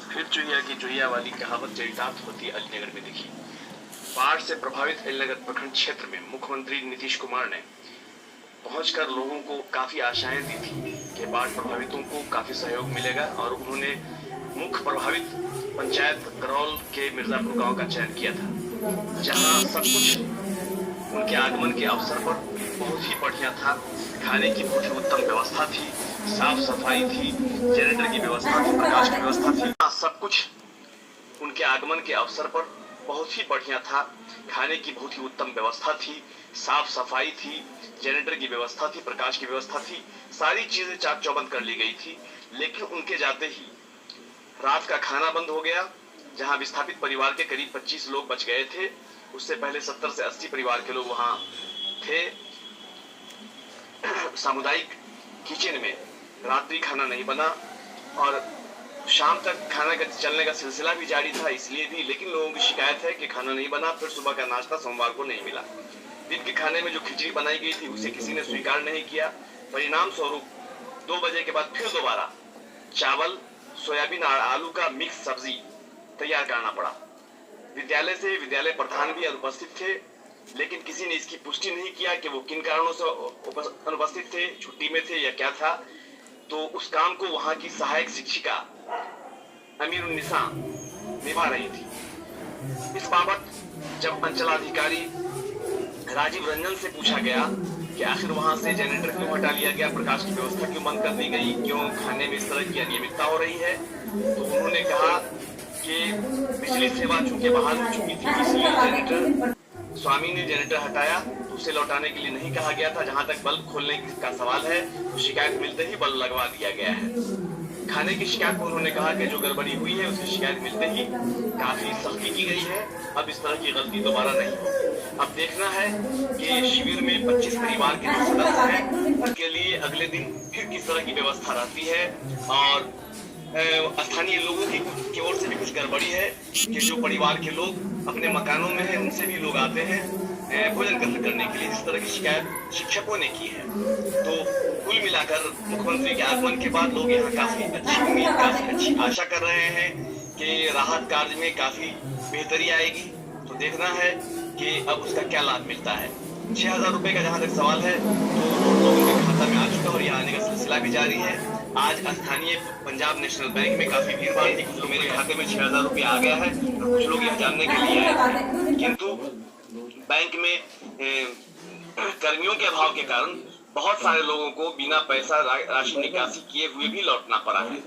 फिर चुहिया की चुहिया वाली कहावत चरितार्थ होती अलीनगर में दिखी। बाढ़ से प्रभावित अलीनगर प्रखंड क्षेत्र में मुख्यमंत्री नीतीश कुमार ने पहुंचकर लोगों को काफी आशाएं दी थी कि बाढ़ प्रभावितों को काफी सहयोग मिलेगा, और उन्होंने मुख्य प्रभावित पंचायत करौल के मिर्जापुर गांव का चयन किया था, जहां सब कुछ उनके आगमन के अवसर पर बहुत ही बढ़िया था। खाने की बहुत ही उत्तम व्यवस्था थी, साफ सफाई थी, जनरेटर की व्यवस्था थी, प्रकाश की व्यवस्था थी। सब कुछ उनके आगमन के अवसर पर बहुत ही बढ़िया था। खाने की बहुत ही उत्तम व्यवस्था थी, साफ सफाई थी, जनरेटर की व्यवस्था थी, प्रकाश की व्यवस्था थी, सारी चीजें चाक चौबंद कर ली गई थी। लेकिन उनके जाते ही रात का खाना बंद हो गया, जहां विस्थापित परिवार के करीब 25 लोग बच गए थे। उससे पहले 70 से 80 परिवार के लोग वहां थे। सामुदायिक किचन में रात्रि खाना नहीं बना, और शाम तक खाना का चलने का सिलसिला भी जारी था इसलिए भी, लेकिन लोगों की शिकायत है कि खाना नहीं बना। फिर सुबह का नाश्ता सोमवार को नहीं मिला। दिन के खाने में जो खिचड़ी बनाई गई थी उसे किसी ने स्वीकार नहीं किया। परिणाम स्वरूप 2 बजे के बाद फिर दोबारा चावल, सोयाबीन और आलू का मिक्स सब्जी तैयार करना पड़ा। विद्यालय से विद्यालय प्रधान भी अनुपस्थित थे, लेकिन किसी ने इसकी पुष्टि नहीं किया कि वो किन कारणों से अनुपस्थित थे, छुट्टी में थे या क्या था। तो उस काम को वहां की सहायक शिक्षिका अमीरुन्निसा निभा रही थी। इस बाबत जब अंचलाधिकारी राजीव रंजन से पूछा गया कि आखिर वहां से जनरेटर क्यों हटा लिया गया, प्रकाश की व्यवस्था क्यों बंद कर दी गई, क्यों खाने में इस तरह की अनियमितता हो रही है, तो उन्होंने कहा कि बिजली सेवा चूंकि बहाल हो चुकी थी, इसलिए जनरेटर स्वामी ने जनरेटर हटाया, तो उसे लौटाने के लिए नहीं कहा गया था। जहां तक बल्ब खोलने का सवाल है, तो शिकायत मिलते ही बल्ब लगवा दिया गया है। खाने की शिकायत पर उन्होंने कहा कि जो गड़बड़ी हुई है उसकी शिकायत मिलते ही काफी सख्ती की गई है, अब इस तरह की गलती दोबारा नहीं हो। अब देखना है कि शिविर में 25 परिवार के जो सदस्य हैं उनके लिए अगले दिन फिर किस तरह की व्यवस्था रहती है। और स्थानीय लोगों की ओर से भी कुछ गड़बड़ी है कि जो परिवार के लोग अपने मकानों में हैं उनसे भी लोग आते हैं भोजन ग्रहण करने के लिए, इस तरह की शिकायत शिक्षकों ने की है। तो कुल मिलाकर मुख्यमंत्री के आगमन के बाद लोग यहाँ काफी अच्छी उम्मीद, काफी अच्छी आशा कर रहे हैं कि राहत कार्य में काफी बेहतरी आएगी। तो देखना है कि अब उसका क्या लाभ मिलता है। 6000 रुपए का जहां तक सवाल है, तो लोगों के खाता में आ चुका और यहाँ आने का सिलसिला भी जारी है। आज स्थानीय पंजाब नेशनल बैंक में काफी भीड़ भाड़ थी, कुछ लोग मेरे खाते में 6000 रुपये आ गया है और कुछ लोग यह जानने के लिए आए, किंतु बैंक में कर्मियों के अभाव के कारण बहुत सारे लोगों को बिना पैसा राशि निकासी किए हुए भी लौटना पड़ा है।